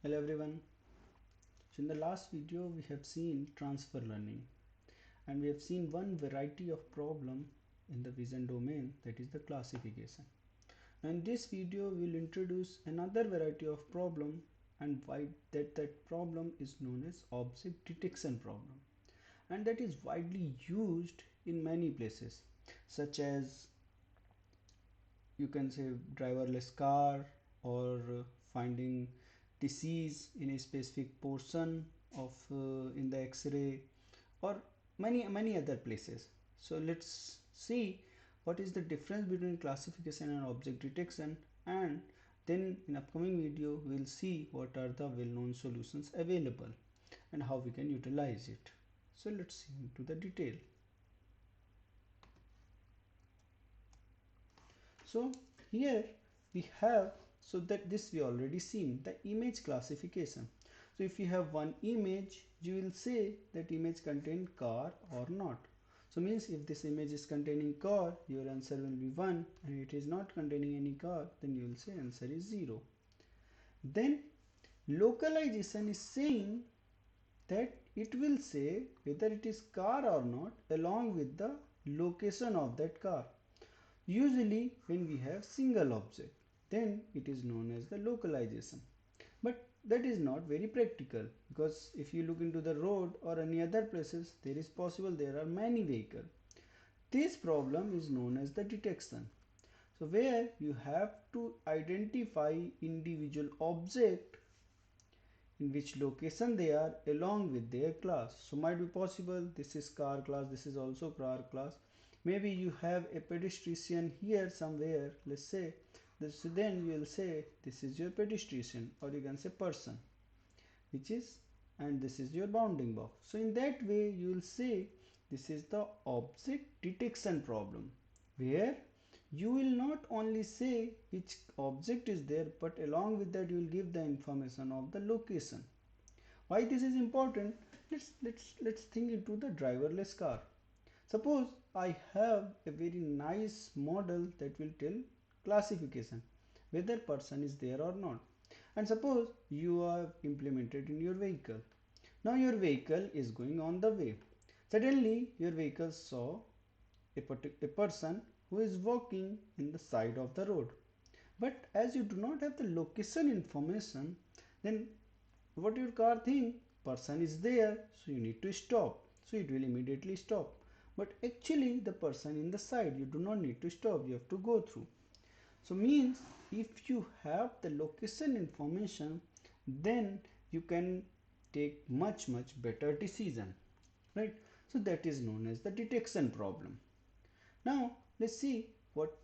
Hello everyone. So in the last video we have seen transfer learning and we have seen one variety of problem in the vision domain, that is the classification. Now in this video we will introduce another variety of problem and why that problem is known as object detection problem, and that is widely used in many places, such as you can say driverless car, or finding disease in a specific portion of in the x-ray, or many other places. So let's see what is the difference between classification and object detection, and then in upcoming video we'll see what are the well-known solutions available and how we can utilize it. So let's see into the detail. So here we have, so that this we already seen the image classification. So if you have one image, you will say that image contain car or not. So means if this image is containing car, your answer will be 1, and it is not containing any car, then you will say answer is 0. Then localization is saying that it will say whether it is car or not along with the location of that car. Usually when we have single object, then it is known as the localization. But that is not very practical, because if you look into the road or any other places, there is possible there are many vehicles. This problem is known as the detection. So where you have to identify individual object in which location they are along with their class. So might be possible this is car class, this is also car class. Maybe you have a pedestrian here somewhere, let's say this, then you will say this is your pedestrian, or you can say person, which is, and this is your bounding box. So in that way you will say this is the object detection problem, where you will not only say which object is there, but along with that you will give the information of the location. Why this is important? Let's think into the driverless car. Suppose I have a very nice model that will tell classification, whether person is there or not. And suppose you are implemented in your vehicle. Now your vehicle is going on the way. Suddenly your vehicle saw a person who is walking in the side of the road. But as you do not have the location information, then what your car think? Person is there, so you need to stop. So it will immediately stop. But actually the person in the side, you do not need to stop, you have to go through. So means if you have the location information, then you can take much better decision, right? So that is known as the detection problem. Now let's see what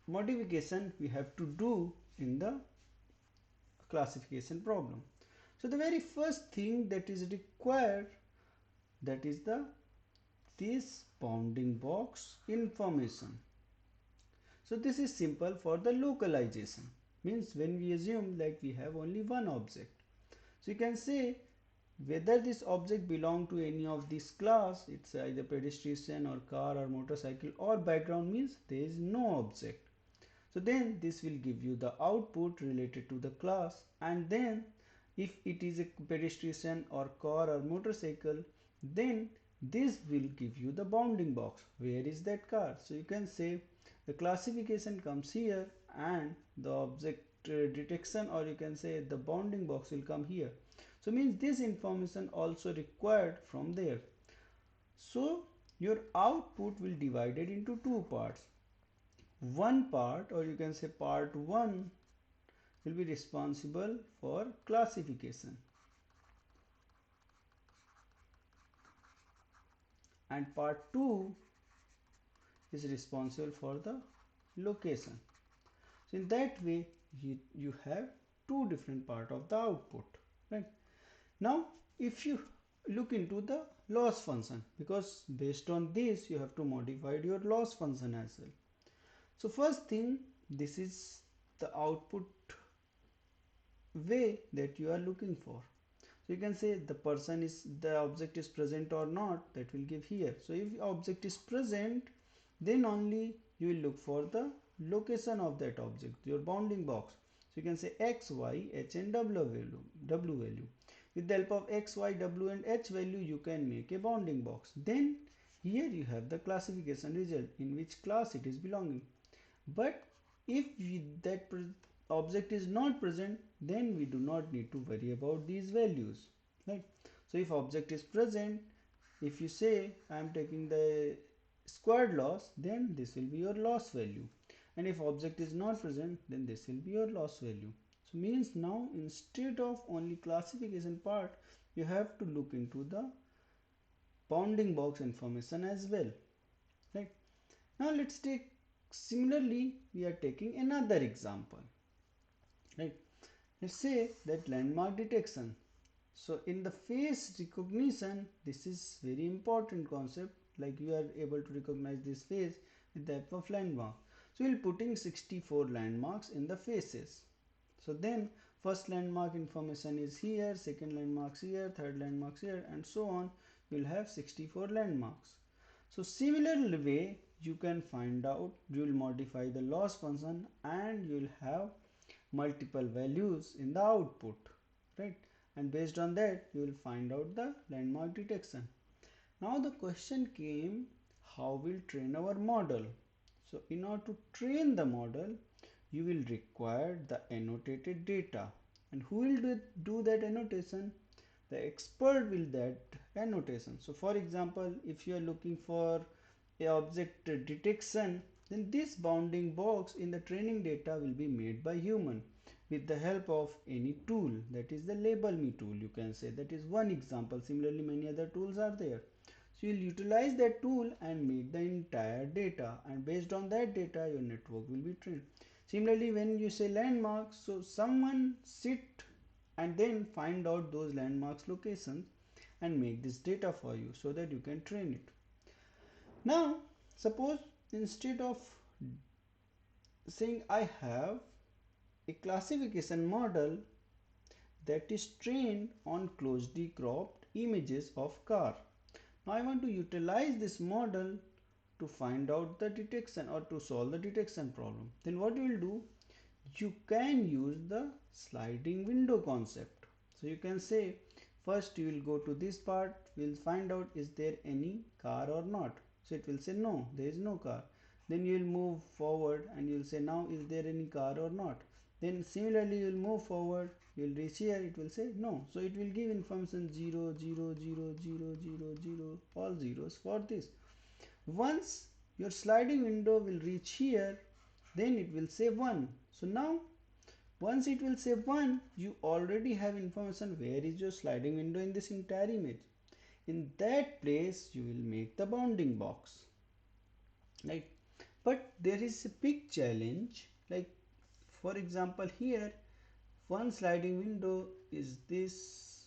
modification we have to do in the classification problem. So the very first thing that is required, that is the this bounding box information. So this is simple for the localization, means when we assume like we have only one object. So you can say whether this object belong to any of this class, it's either pedestrian or car or motorcycle, or background means there is no object. So then this will give you the output related to the class, and then if it is a pedestrian or car or motorcycle, then this will give you the bounding box. Where is that car? So you can say the classification comes here, and the object detection, or you can say the bounding box will come here. So means this information also required from there. So your output will divided into two parts. One part, or you can say part 1, will be responsible for classification, and part 2 is responsible for the location. So in that way you have two different part of the output, right? Now if you look into the loss function, because based on this you have to modify your loss function as well. So first thing, this is the output way that you are looking for. So you can say the person is, the object is present or not, that will give here. So if object is present, then only you will look for the location of that object, your bounding box. So you can say x, y, h and w value. With the help of x, y, w and h value, you can make a bounding box. Then here you have the classification result in which class it is belonging. But if that object is not present, then we do not need to worry about these values, right? So if object is present, if you say I am taking the squared loss, then this will be your loss value. And if object is not present, then this will be your loss value. So means now instead of only classification part, you have to look into the bounding box information as well, right? Now let's take, similarly we are taking another example, right? Let's say that landmark detection. So in the face recognition, this is very important concept, like you are able to recognize this face with the help of landmark. So we'll putting 64 landmarks in the faces. So then first landmark information is here, second landmarks here, third landmarks here, and so on. You'll have 64 landmarks. So similar way you can find out, you will modify the loss function and you will have multiple values in the output, right? And based on that you will find out the landmark detection. Now the question came, how we'll train our model? So in order to train the model, you will require the annotated data. And who will do that annotation? The expert will that annotation. So for example, if you are looking for a object detection, then this bounding box in the training data will be made by human with the help of any tool, that is the label me tool, you can say. That is one example. Similarly many other tools are there. So you'll utilize that tool and make the entire data, and based on that data your network will be trained. Similarly when you say landmarks, so someone sit and then find out those landmarks locations and make this data for you so that you can train it. Now suppose instead of saying I have a classification model that is trained on closely cropped images of car. Now I want to utilize this model to find out the detection or to solve the detection problem. Then what you will do? You can use the sliding window concept. So you can say first you will go to this part, we will find out is there any car or not. So it will say no, there is no car. Then you will move forward and you will say now is there any car or not. Then similarly you will move forward, you will reach here, it will say no. So it will give information 0, 0, 0, 0, 0, 0, all zeros for this. Once your sliding window will reach here, then it will say 1. So now once it will say 1, you already have information where is your sliding window in this entire image. In that place you will make the bounding box, right? But there is a big challenge, like for example here one sliding window is this,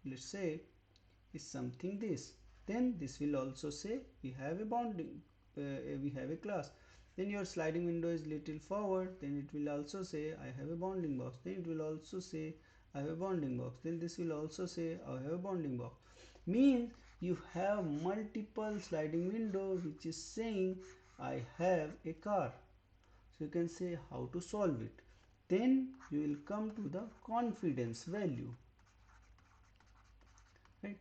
let's say is something this, then this will also say we have a bounding, we have a class. Then your sliding window is little forward, then it will also say I have a bounding box, then it will also say I have a bounding box, then this will also say I have a bounding box. Means you have multiple sliding window which is saying I have a car. So you can say how to solve it. Then you will come to the confidence value, right?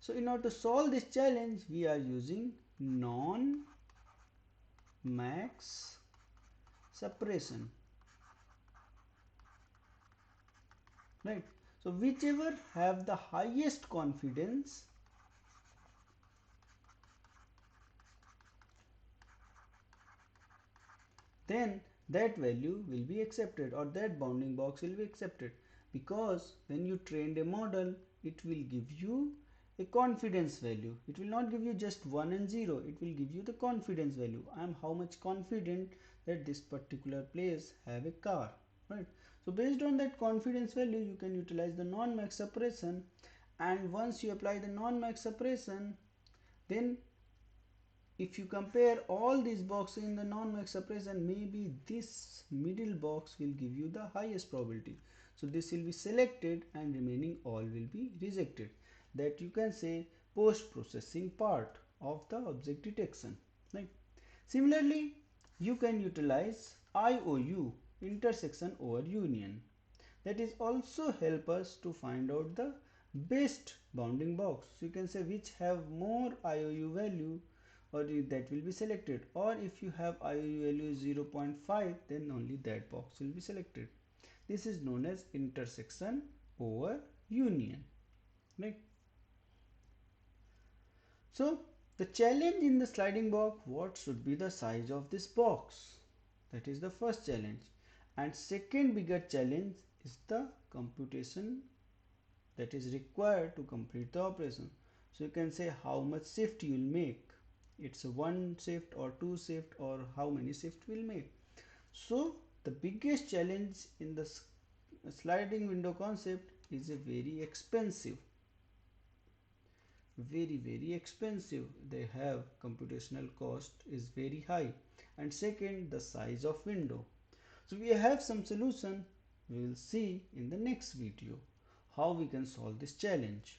So in order to solve this challenge, we are using non-max suppression, right? So whichever have the highest confidence, then that value will be accepted or that bounding box will be accepted, because when you trained a model, it will give you a confidence value. It will not give you just 1 and 0, it will give you the confidence value. I am how much confident that this particular place have a car, right? So based on that confidence value you can utilize the non-max suppression, and once you apply the non-max suppression, then if you compare all these boxes in the non-max suppression, maybe this middle box will give you the highest probability. So this will be selected and remaining all will be rejected. That you can say post-processing part of the object detection, right? Similarly, you can utilize IOU intersection over union. That is also help us to find out the best bounding box. So you can say which have more IOU value, or that will be selected, or if you have IOU value 0.5, then only that box will be selected. This is known as intersection over union, right? So the challenge in the sliding box, what should be the size of this box? That is the first challenge. And second bigger challenge is the computation that is required to complete the operation. So you can say how much shift you will make. It's a one shift or two shift, or how many shift will make. So the biggest challenge in the sliding window concept is a very expensive, very expensive. They have computational cost is very high, and second, the size of window. So we have some solution. We will see in the next video how we can solve this challenge.